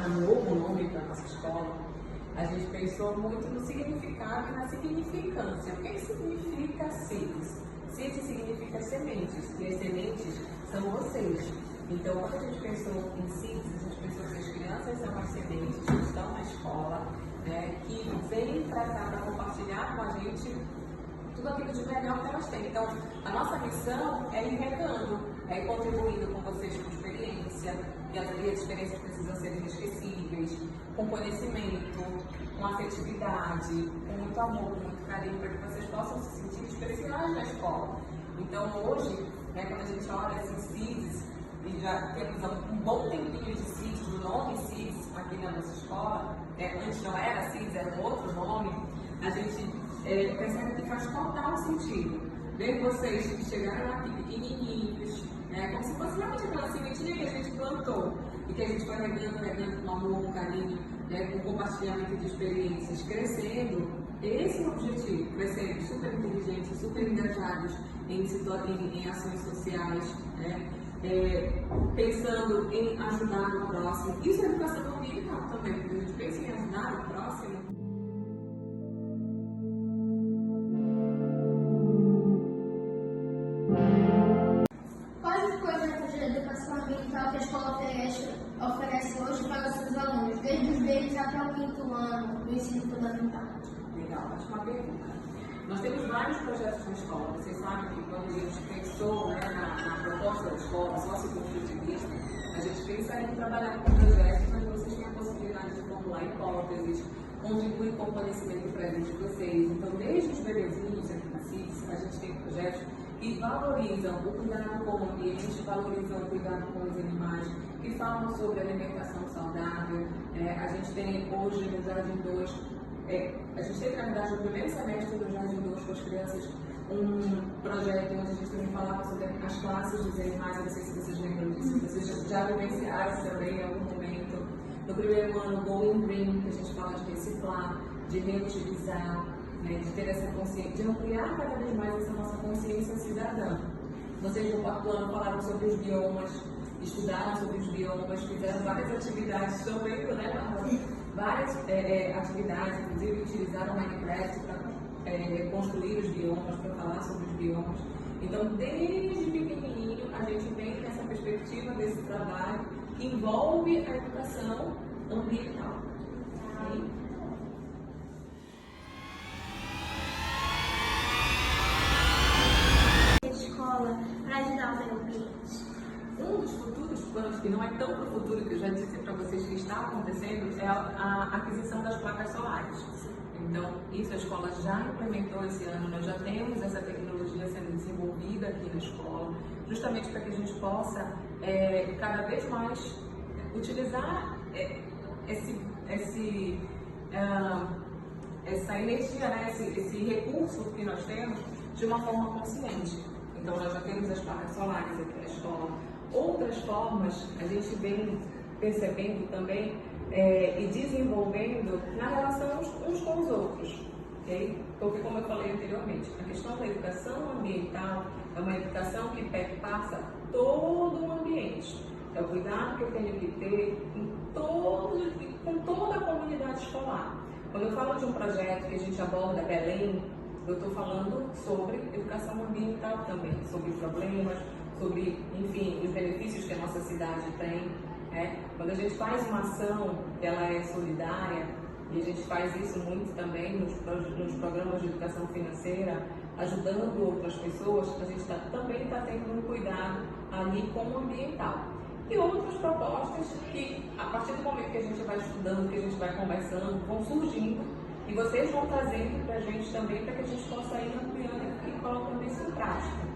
um novo nome para a nossa escola, a gente pensou muito no significado e na significância. O que significa seeds? Seeds significa sementes, e as sementes são vocês. Então, quando a gente pensou em seeds, a gente pensou que as crianças são as sementes que estão na escola, né, que vêm para cá para compartilhar com a gente tudo aquilo de melhor que elas têm. Então, a nossa missão é ir regando, é ir contribuindo com vocês com experiência, e as experiências precisam ser inesquecíveis, com conhecimento, com afetividade, com muito amor, com muito carinho, para que vocês possam se sentir especiais na escola. Então, hoje, né, quando a gente olha esses CIDs, e já temos um bom tempinho de CIDs, do nome CIDs aqui na nossa escola, antes não era CIDs, era um outro nome, a gente percebe que faz total sentido. Ver vocês que chegaram aqui pequenininhos, como se fosse realmente aquela sementinha que a gente plantou e que a gente foi regando com amor, com carinho, com compartilhamento de experiências, crescendo. Esse é o objetivo, crescendo super inteligentes, super engajados em ações sociais, pensando em ajudar o próximo. Isso é educação ambiental também, porque a gente pensa em ajudar o próximo. Quais os projetos de educação ambiental que a escola oferece hoje para os seus alunos, desde os deles até o quinto ano do ensino fundamental? Legal, acho uma pergunta. Nós temos vários projetos na escola. Vocês sabem que quando a gente pensou na proposta da escola, socioculturalista, a gente pensa em trabalhar com projetos, mas vocês têm a possibilidade de formular hipóteses, contribuir com o conhecimento prévio de vocês. Então, desde os bebezinhos aqui na CIS, a gente tem projetos que valorizam o cuidado com o ambiente, valorizam o cuidado com os animais, que falam sobre alimentação saudável. A gente tem hoje no Jardim 2, a gente teve, na verdade, no primeiro semestre do Jardim 2 com as crianças, um projeto onde a gente também falava sobre as classes dos animais. Eu não sei se vocês lembram disso, vocês já vivenciaram isso também em algum momento. No primeiro ano, Going Green, que a gente fala de reciclar, de reutilizar, de ter essa consciência, de ampliar cada vez mais essa nossa consciência cidadã. Vocês no quarto ano falaram sobre os biomas, estudaram sobre os biomas, fizeram várias atividades, estão vendo, né, Bárbara? Várias atividades, inclusive utilizaram Minecraft para construir os biomas, para falar sobre os biomas. Então, desde pequenininho, a gente vem nessa perspectiva desse trabalho que envolve a educação ambiental. Escola para ajudar o meio ambiente. Um dos futuros planos, que não é tão para o futuro, que eu já disse para vocês que está acontecendo, é a aquisição das placas solares. Então, isso a escola já implementou esse ano, nós já temos essa tecnologia sendo desenvolvida aqui na escola, justamente para que a gente possa cada vez mais utilizar essa energia, esse recurso que nós temos de uma forma consciente. Então, nós já temos as placas solares aqui na escola. Outras formas a gente vem percebendo também e desenvolvendo na relação uns com os outros, ok? Porque, como eu falei anteriormente, a questão da educação ambiental é uma educação que perpassa todo o ambiente. É o cuidado que eu tenho que ter com toda a comunidade escolar. Quando eu falo de um projeto que a gente aborda Belém, eu estou falando sobre educação ambiental também, sobre problemas, sobre, enfim, os benefícios que a nossa cidade tem. Quando a gente faz uma ação que ela é solidária, e a gente faz isso muito também nos programas de educação financeira, ajudando outras pessoas, a gente também está tendo um cuidado ali com o ambiental. E outras propostas que, a partir do momento que a gente vai estudando, que a gente vai conversando, vão surgindo, e vocês vão trazendo para a gente também, para que a gente possa ir ampliando e colocando isso em prática.